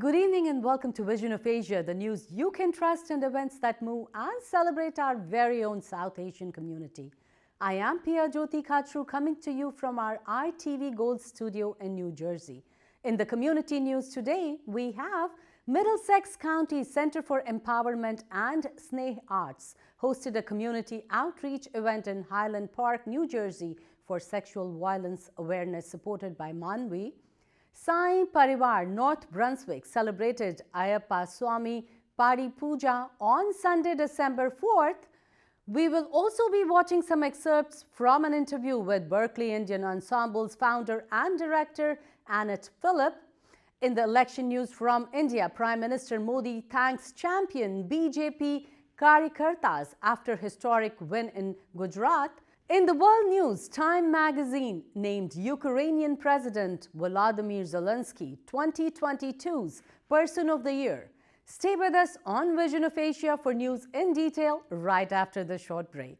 Good evening and welcome to Vision of Asia, the news you can trust and events that move and celebrate our very own South Asian community. I am Pia Jyoti Kachru coming to you from our ITV Gold studio in New Jersey. In the community news today, we have Middlesex County Center for Empowerment and Sneh Arts hosted a community outreach event in Highland Park, New Jersey for sexual violence awareness supported by Manvi. Sai Parivar, North Brunswick celebrated Ayyappa Swami Padi Puja on Sunday, December 4th. We will also be watching some excerpts from an interview with Berkeley Indian Ensemble's founder and director Annette Phillip. In the election news from India, Prime Minister Modi thanks champion BJP Karyakartas after historic win in Gujarat. In the world news, Time magazine named Ukrainian President Volodymyr Zelensky 2022's Person of the Year. Stay with us on Vision of Asia for news in detail right after the short break.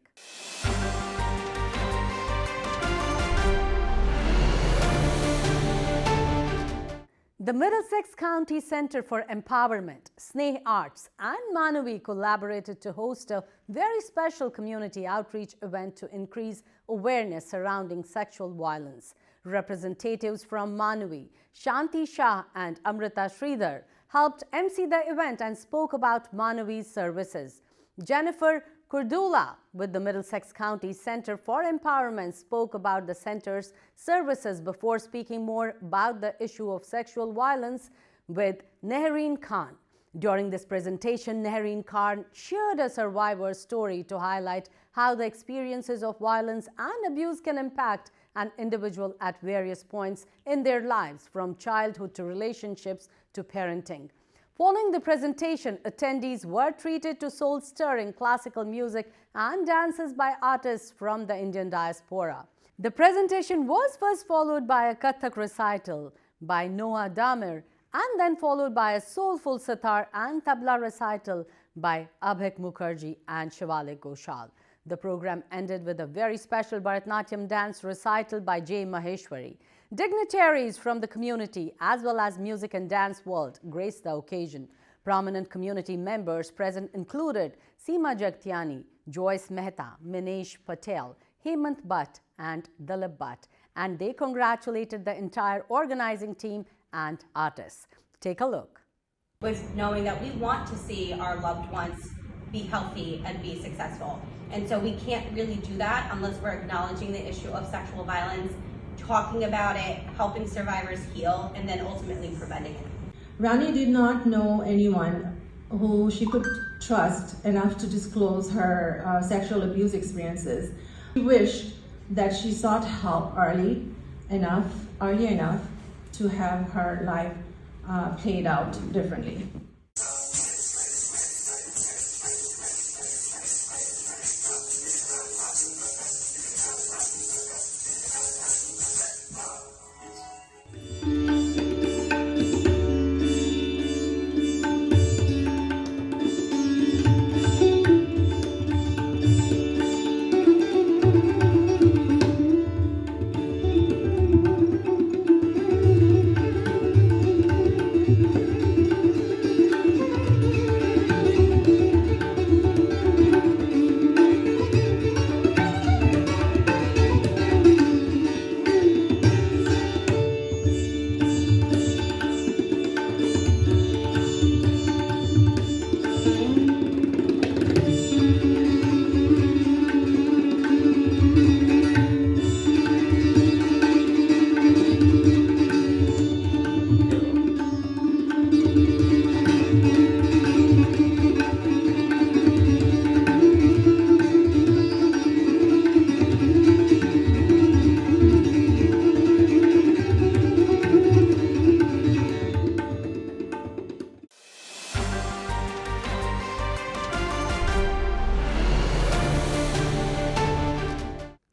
The Middlesex County Center for Empowerment, Sneh Arts and Manavi collaborated to host a very special community outreach event to increase awareness surrounding sexual violence. Representatives from Manavi, Shanti Shah and Amrita Sridhar helped MC the event and spoke about Manavi's services. Jennifer Kurdula with the Middlesex County Center for Empowerment spoke about the center's services before speaking more about the issue of sexual violence with Nehreen Khan. During this presentation, Nehreen Khan shared a survivor's story to highlight how the experiences of violence and abuse can impact an individual at various points in their lives, from childhood to relationships to parenting. Following the presentation, attendees were treated to soul-stirring classical music and dances by artists from the Indian diaspora. The presentation was first followed by a Kathak recital by Noah Damir and then followed by a soulful sitar and tabla recital by Abhik Mukherjee and Shivalik Ghoshal. The program ended with a very special Bharatanatyam dance recital by J. Maheshwari. Dignitaries from the community as well as music and dance world graced the occasion. Prominent community members present included Seema Jagtiani, Joyce Mehta, Minesh Patel, Hemant Bhatt and Dalip Bhatt, and they congratulated the entire organizing team and artists. Take a look. Was knowing that we want to see our loved ones be healthy and be successful. And so we can't really do that unless we're acknowledging the issue of sexual violence, talking about it, helping survivors heal, and then ultimately preventing it. Rani did not know anyone who she could trust enough to disclose her sexual abuse experiences. She wished that she sought help early enough to have her life played out differently.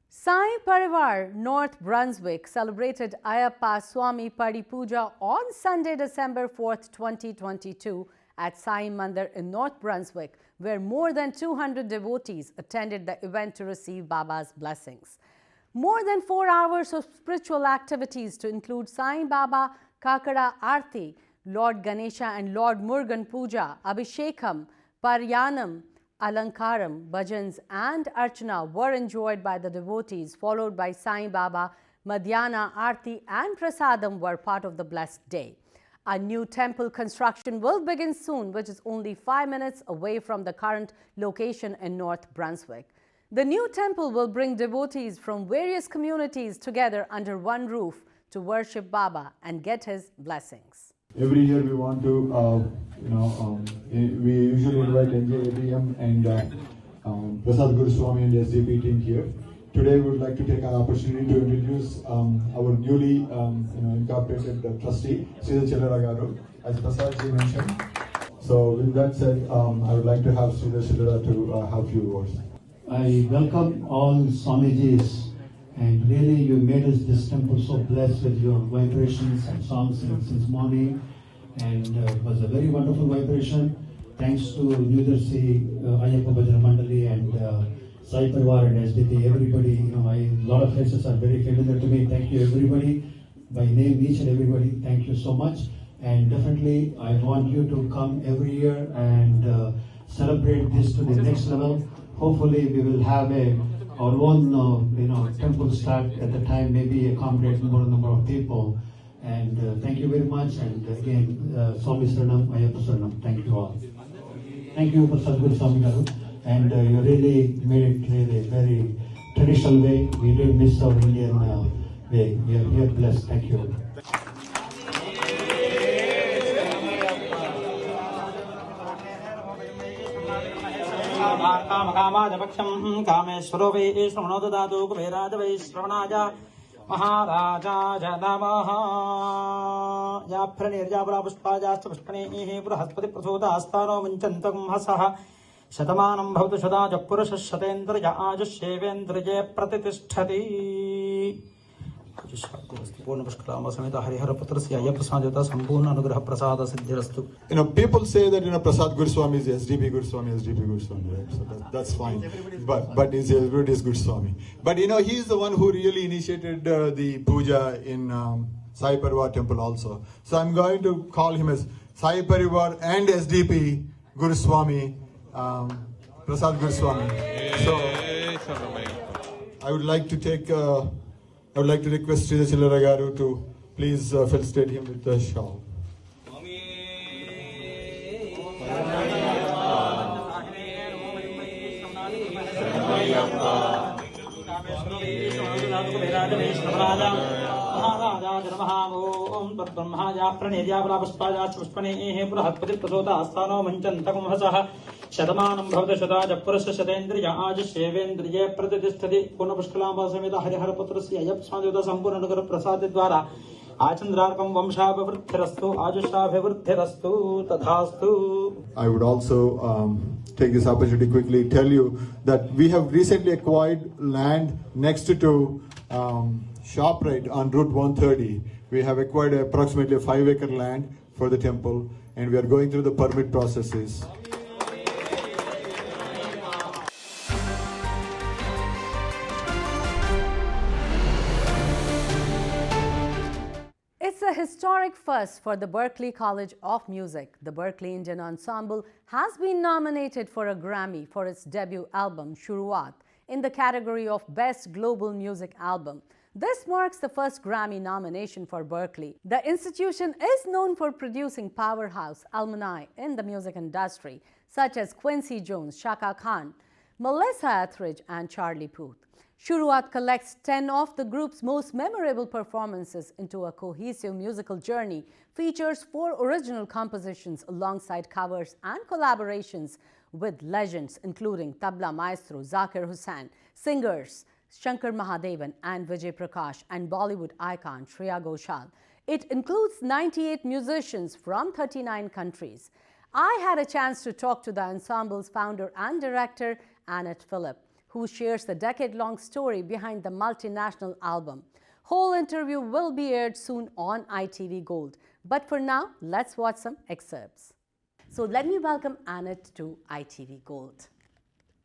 Sai Parivar, North Brunswick celebrated Ayyappa Swami Padi Puja on Sunday, December 4th, 2022 at Sai Mandir in North Brunswick, where more than 200 devotees attended the event to receive Baba's blessings. More than 4 hours of spiritual activities to include Sai Baba Kakada Aarti Lord Ganesha and Lord Murugan Puja, Abhishekam, Paryanam, Alankaram, bhajans and archana were enjoyed by the devotees, followed by Sai Baba, Madhyana, Aarti and Prasadam were part of the blessed day. A new temple construction will begin soon, which is only 5 minutes away from the current location in North Brunswick. The new temple will bring devotees from various communities together under one roof to worship Baba and get his blessings. Every year we want to, we usually invite NJABM and Prasad Guru Swami and the SDP team here. Today we would like to take an opportunity to introduce our newly incorporated trustee, Sridhar Chillera Garu, as Prasad ji mentioned. So with that said, I would like to have Sridhar Chillera to have a few words. I welcome all Swamijis, and really you made us this temple so blessed with your vibrations and songs since morning, and it was a very wonderful vibration. Thanks to New Jersey, Ayappa Bhajana Mandali and Sai Parivar and SDP, everybody, a lot of faces are very familiar to me. Thank you everybody, by name each and everybody, thank you so much. And definitely I want you to come every year and celebrate this to the next level. Hopefully we will have our own temple start at the time, maybe accommodate more number of people. And thank you very much. And again, Swami Saranam, Ayappa Saranam. Thank you all. Thank you for Sadhguru Swami Garu. And you really made it really very traditional way. We didn't miss our Indian way. We are here blessed. Thank you. कामाजपक्षं कामेश्वरो वै श्रवणो ददातु कुबेराज वै श्रवणाय महाराजाय नमः। याभ्रनिर्याबलापुष्पायाश्च पुष्पणेः बृहस्पतिप्रसूतास्तानो मुञ्चन्तकं हसः शतमानं भवतु शताज पुरुषः शतेन्द्रिय आयुष्येवेन्द्रिये प्रतिष्ठति। People say that Prasad Guru Swami is SDP Guru Swami, right? So that's fine. But everybody is Guru Swami. But he is the one who really initiated the puja in Sai Parivar temple also. So I'm going to call him as Sai Parivar and SDP Guru Swami, Prasad Guru Swami. So I would like to request Sridhar Chillera Garu to please felicitate him with the shawl. शतमानं भवति शताज पुरुष शतेन्द्रिय आयुष्येवेन्द्रिये प्रतिष्ठति। पूर्ण पुष्कलांब समेत हरिहर पुत्रस्य अय्यप्प स्वामी देवता संपूर्ण अनुग्रह प्रसाद द्वारा आचंद्रार्कं वंशाभिवृद्धिरस्तु आयुष्याभिवृद्धिरस्तु तथास्तु। I would also take this opportunity to quickly tell you that we have recently acquired land next to ShopRite on Route 130. We have acquired approximately a 5-acre land for the temple, and we are going through the permit processes. It's a historic first for the Berklee College of Music. The Berklee Indian Ensemble has been nominated for a Grammy for its debut album, Shuruaat, in the category of Best Global Music Album. This marks the first Grammy nomination for Berklee. The institution is known for producing powerhouse alumni in the music industry, such as Quincy Jones, Chaka Khan, Melissa Etheridge, and Charlie Puth. Shuruaat collects 10 of the group's most memorable performances into a cohesive musical journey, features 4 original compositions alongside covers and collaborations with legends including tabla maestro Zakir Hussain, singers Shankar Mahadevan and Vijay Prakash, and Bollywood icon Shreya Ghoshal. It includes 98 musicians from 39 countries. I had a chance to talk to the ensemble's founder and director, Annette Phillip, who shares the decade-long story behind the multinational album. Whole interview will be aired soon on ITV Gold. But for now, let's watch some excerpts. So let me welcome Annette to ITV Gold.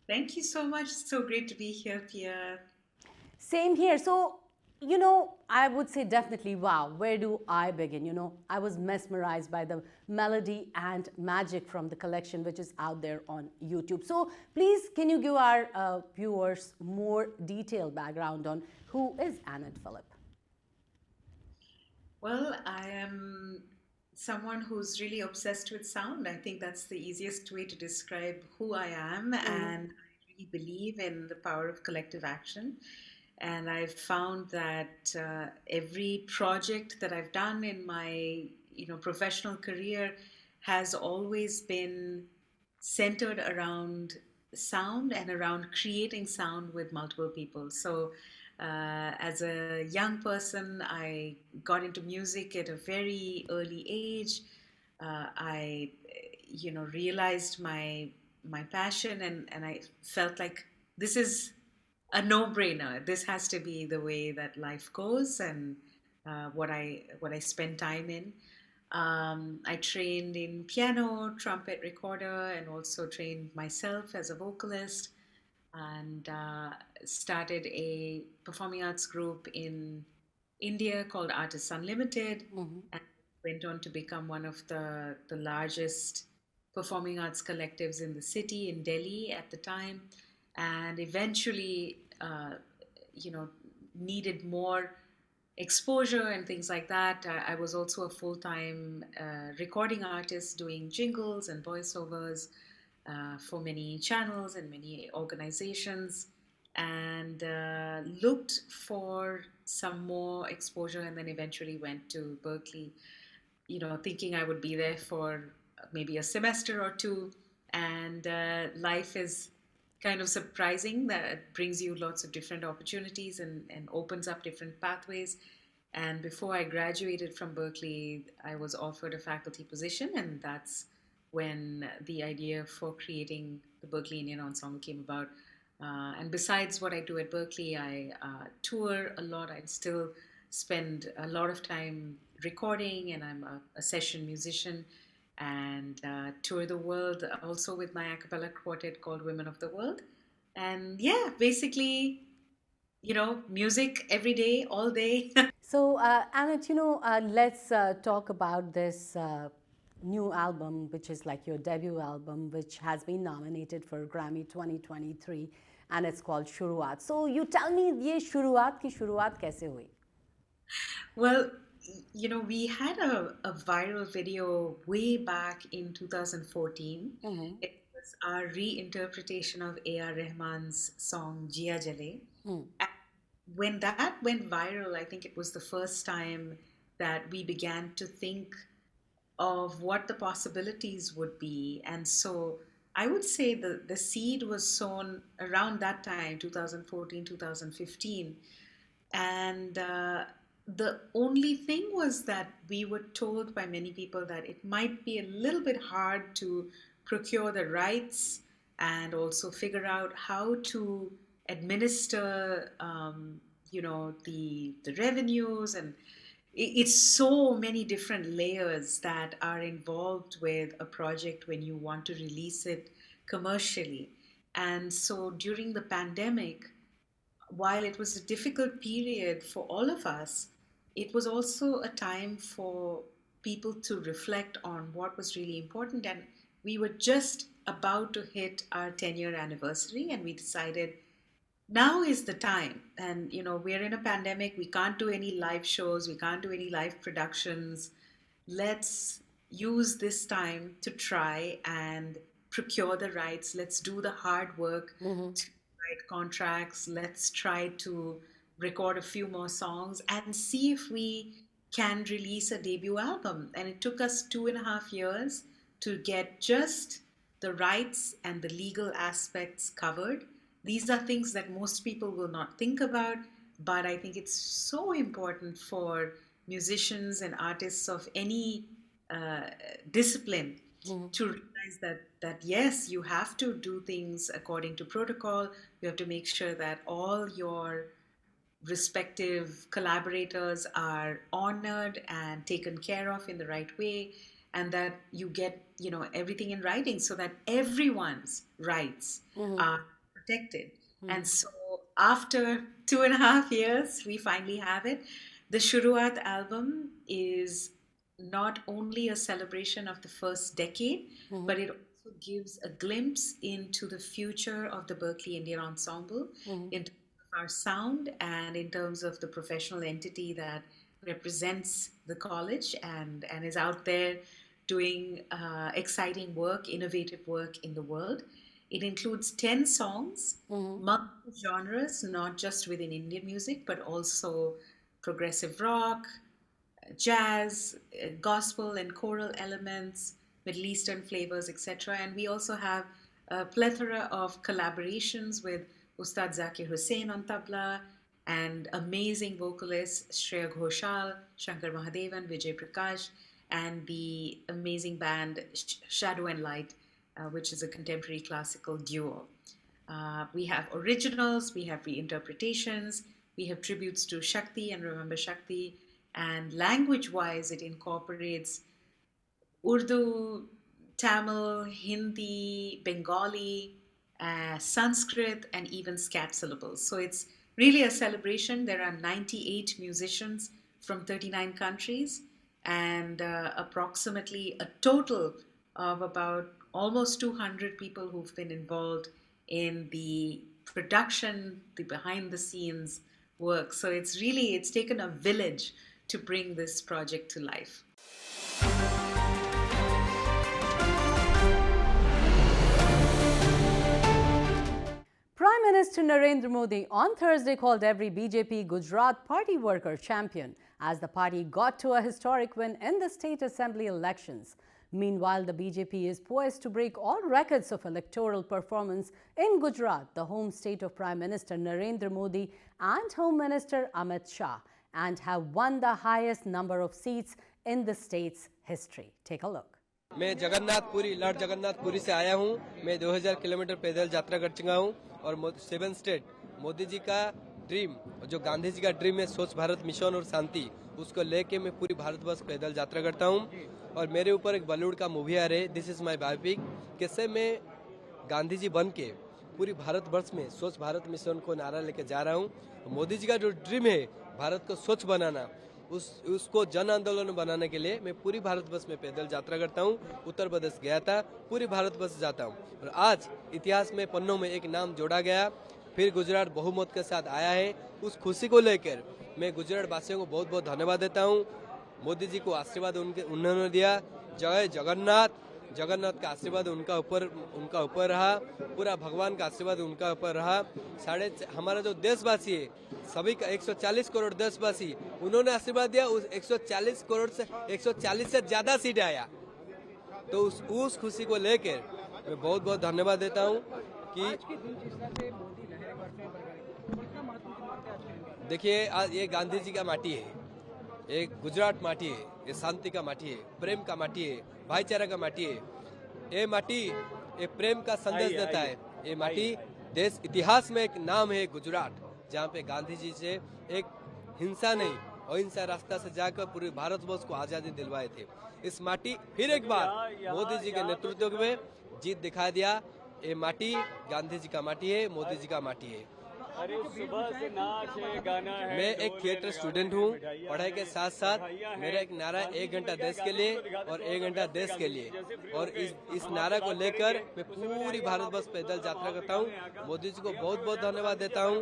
Thank you so much. So great to be here, Pia. Same here. So You know, I would say definitely, wow, where do I begin? You know, I was mesmerized by the melody and magic from the collection, which is out there on YouTube. So please, can you give our viewers more detailed background on who is Annette Phillip? Well, I am someone who's really obsessed with sound. I think that's the easiest way to describe who I am. And I really believe in the power of collective action. And I've found that every project that I've done in my, professional career has always been centered around sound and around creating sound with multiple people. So, as a young person, I got into music at a very early age. I, realized my passion, and I felt like this is a no-brainer. This has to be the way that life goes, and what I spend time in. I trained in piano, trumpet, recorder, and also trained myself as a vocalist, and started a performing arts group in India called Artists Unlimited, and went on to become one of the largest performing arts collectives in the city, in Delhi at the time, and eventually, needed more exposure and things like that. I was also a full time recording artist doing jingles and voiceovers for many channels and many organizations, and looked for some more exposure, and then eventually went to Berkeley, thinking I would be there for maybe a semester or two. And life is kind of surprising that it brings you lots of different opportunities and opens up different pathways. And before I graduated from Berkeley, I was offered a faculty position, and that's when the idea for creating the Berkeley Indian Ensemble came about. And besides what I do at Berkeley, I tour a lot. I still spend a lot of time recording, and I'm a session musician, and tour the world also with my a cappella quartet called Women of the World. And yeah, basically, music every day, all day. So, Annette, you know, let's talk about this new album, which is like your debut album, which has been nominated for Grammy 2023, and it's called Shuruaat. So, you tell me, ये शुरुआत की शुरुआत कैसे हुई? Well, we had a viral video way back in 2014. It was our reinterpretation of A.R. Rahman's song Jia Jale. And when that went viral, I think it was the first time that we began to think of what the possibilities would be. And so I would say the seed was sown around that time, 2014, 2015. And the only thing was that we were told by many people that it might be a little bit hard to procure the rights and also figure out how to administer, the revenues, and it's so many different layers that are involved with a project when you want to release it commercially. And so during the pandemic, while it was a difficult period for all of us, it was also a time for people to reflect on what was really important. And we were just about to hit our 10-year anniversary, and we decided now is the time. And, we're in a pandemic, we can't do any live shows, we can't do any live productions. Let's use this time to try and procure the rights. Let's do the hard work to write contracts. Let's try to record a few more songs and see if we can release a debut album. And it took us 2.5 years to get just the rights and the legal aspects covered. These are things that most people will not think about, but I think it's so important for musicians and artists of any discipline to realize that yes, you have to do things according to protocol. You have to make sure that all your respective collaborators are honored and taken care of in the right way, and that you get everything in writing so that everyone's rights are protected. And so after 2.5 years, we finally have it. The Shuruat album is not only a celebration of the first decade, but it also gives a glimpse into the future of the Berkeley Indian Ensemble in terms of our sound and in terms of the professional entity that represents the college and is out there doing exciting work, innovative work in the world. It includes 10 songs, multiple genres, not just within Indian music, but also progressive rock, jazz, gospel and choral elements, Middle Eastern flavors, etc. And we also have a plethora of collaborations with Ustad Zakir Hussain on tabla and amazing vocalists Shreya Ghoshal, Shankar Mahadevan, Vijay Prakash, and the amazing band Shadow and Light, which is a contemporary classical duo. We have originals, we have reinterpretations, we have tributes to Shakti and Remember Shakti, and language-wise it incorporates Urdu, Tamil, Hindi, Bengali, Sanskrit, and even scat syllables. So it's really a celebration. There are 98 musicians from 39 countries and approximately a total of about almost 200 people who've been involved in the production, the behind the scenes work. So it's taken a village to bring this project to life. Prime Minister Narendra Modi on Thursday called every BJP Gujarat party worker champion as the party got to a historic win in the state assembly elections. Meanwhile, the BJP is poised to break all records of electoral performance in Gujarat, the home state of Prime Minister Narendra Modi and Home Minister Amit Shah, and have won the highest number of seats in the state's history. Take a look. मैं Jagannathpuri Lord Jagannathpuri से आया हूँ। मैं 2000 kilometre पैदल यात्रा कर चुका हूँ और 7 स्टेट मोदी जी का ड्रीम, जो गांधी जी का ड्रीम है स्वच्छ भारत मिशन और शांति, उसको लेके मैं पूरी भारतवर्ष पैदल यात्रा करता हूँ। और मेरे ऊपर एक बॉलीवुड का मूवी आ रहा है, दिस इज माई बायोपिक, कैसे मैं गांधी जी बन के पूरी भारतवर्ष में स्वच्छ भारत मिशन को नारा लेके जा रहा हूँ। मोदी जी का जो ड्रीम है भारत को स्वच्छ बनाना, उसको जन आंदोलन बनाने के लिए मैं पूरी भारतवर्ष में पैदल यात्रा करता हूँ। उत्तर प्रदेश गया था, पूरी भारतवर्ष जाता हूँ और आज इतिहास में पन्नों में एक नाम जोड़ा गया, फिर गुजरात बहुमत के साथ आया है। उस खुशी को लेकर मैं गुजरात वासियों को बहुत बहुत धन्यवाद देता हूँ। मोदी जी को आशीर्वाद उन्होंने दिया। जय जगन्नाथ, जगन्नाथ का आशीर्वाद उनका ऊपर रहा, पूरा भगवान का आशीर्वाद उनका ऊपर रहा। हमारा जो देशवासी है, सभी का 140 करोड़ देशवासी, उन्होंने आशीर्वाद दिया। उस 140 करोड़ से 140 से ज्यादा सीट आया, तो उस खुशी को लेकर मैं बहुत बहुत धन्यवाद देता हूँ कि देखिए आज ये गांधी जी का माटी है, एक गुजरात माटी है, ये शांति का माटी है, प्रेम का माटी है, भाईचारा का माटी है। ये माटी ये प्रेम का संदेश देता है। ये माटी देश इतिहास में एक नाम है गुजरात, जहाँ पे गांधी जी से एक हिंसा नहीं अहिंसा रास्ता से जाकर पूरे भारतवर्ष को आजादी दिलवाए थे। इस माटी फिर एक बार मोदी जी के नेतृत्व में जीत दिखा दिया। ये माटी गांधी जी का माटी है, मोदी जी का माटी है। मैं एक थिएटर स्टूडेंट हूँ। पढ़ाई के साथ साथ मेरा एक नारा 1 घंटा देश के लिए और 1 घंटा देश के लिए, और इस नारा को लेकर मैं पूरी भारतवर्ष पैदल यात्रा करता हूँ। मोदी जी को बहुत बहुत धन्यवाद देता हूँ।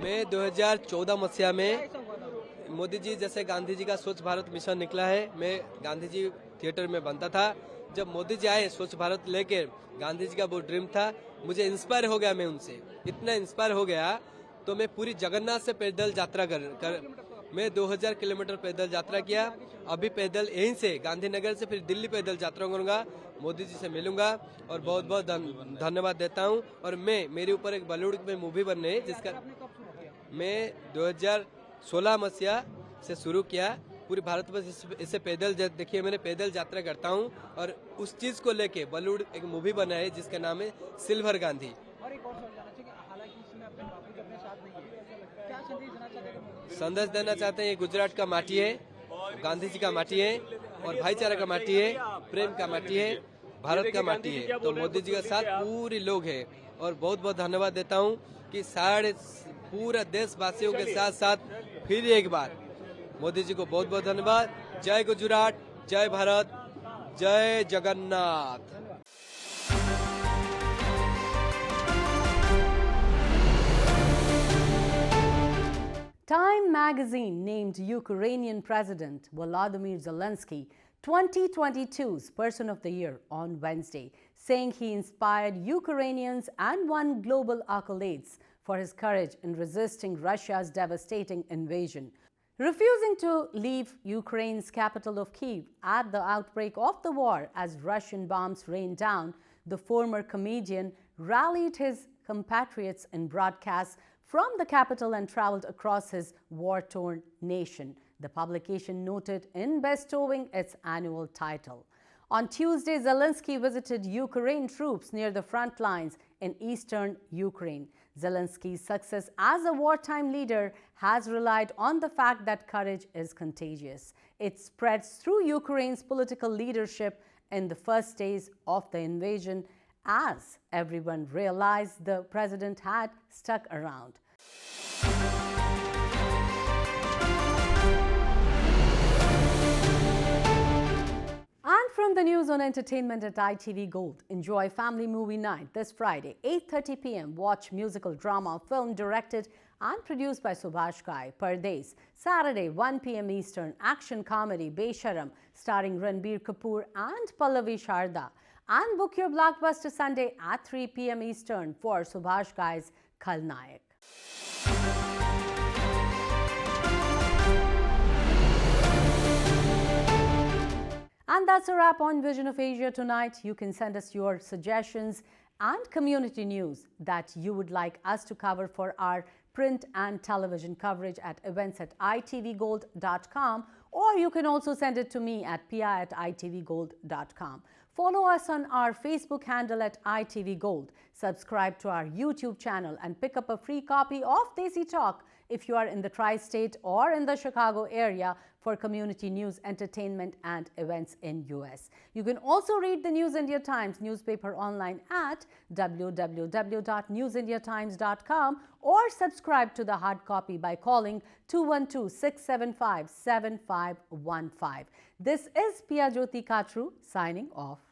मैं 2014 मसीहा में मोदी जी जैसे गांधी जी का स्वच्छ भारत मिशन निकला है, मैं गांधी जी थिएटर में बनता था। जब मोदी जी आए स्वच्छ भारत लेकर, गांधी जी का वो ड्रीम था, मुझे इंस्पायर हो गया। मैं उनसे इतना इंस्पायर हो गया तो मैं पूरी जगन्नाथ से पैदल यात्रा कर मैं 2000 किलोमीटर पैदल यात्रा किया। अभी पैदल यहीं से गांधीनगर से फिर दिल्ली पैदल यात्रा करूंगा, मोदी जी से मिलूंगा और बहुत बहुत धन्यवाद देता हूं। और मेरे ऊपर एक बॉलीवुड में मूवी बनने है, जिसका मैं 2016 मसीहा से शुरू किया। पूरी भारत में इसे पैदल देखिए मैंने पैदल यात्रा करता हूं और उस चीज को लेके बॉलीवुड एक मूवी बना है जिसका नाम है सिल्वर गांधी। संदेश देना चाहते हैं ये गुजरात का माटी है, गांधी जी का माटी है और भाईचारा का माटी है, प्रेम का माटी है, भारत का माटी है। तो मोदी जी के साथ पूरी लोग है, और बहुत बहुत धन्यवाद देता हूं कि सारे पूरा देशवासियों के साथ साथ फिर एक बार मोदी जी को बहुत बहुत धन्यवाद। जय गुजरात, जय भारत, जय Jagannath. Time magazine named Ukrainian President Volodymyr Zelensky 2022's Person of the Year on Wednesday, saying he inspired Ukrainians and won global accolades for his courage in resisting Russia's devastating invasion. Refusing to leave Ukraine's capital of Kyiv at the outbreak of the war as Russian bombs rained down, the former comedian rallied his compatriots in broadcasts from the capital and traveled across his war-torn nation, the publication noted in bestowing its annual title. On Tuesday, Zelensky visited Ukraine troops near the front lines in eastern Ukraine. Zelensky's success as a wartime leader has relied on the fact that courage is contagious. It spreads through Ukraine's political leadership in the first days of the invasion, as everyone realized the president had stuck around. And from the news on entertainment at ITV Gold, enjoy family movie night this Friday, 8:30 p.m. Watch musical drama film directed and produced by Subhash Ghai, Pardes. Saturday, 1 p.m. Eastern, action comedy Besharam starring Ranbir Kapoor and Pallavi Sharda. And book your blockbuster Sunday at 3 p.m. Eastern for Subhash Ghai's Khalnayak. And that's a wrap on Vision of Asia tonight. You can send us your suggestions and community news that you would like us to cover for our print and television coverage at events@itvgold.com, or you can also send it to me at pi@itvgold.com. Follow us on our Facebook handle at ITVGold. Subscribe to our YouTube channel and pick up a free copy of Desi Talk if you are in the tri-state or in the Chicago area for community news, entertainment, and events in US. You can also read the News India Times newspaper online at www.newsindiatimes.com or subscribe to the hard copy by calling 212-675-7515. This is Pia Jyoti Katru signing off.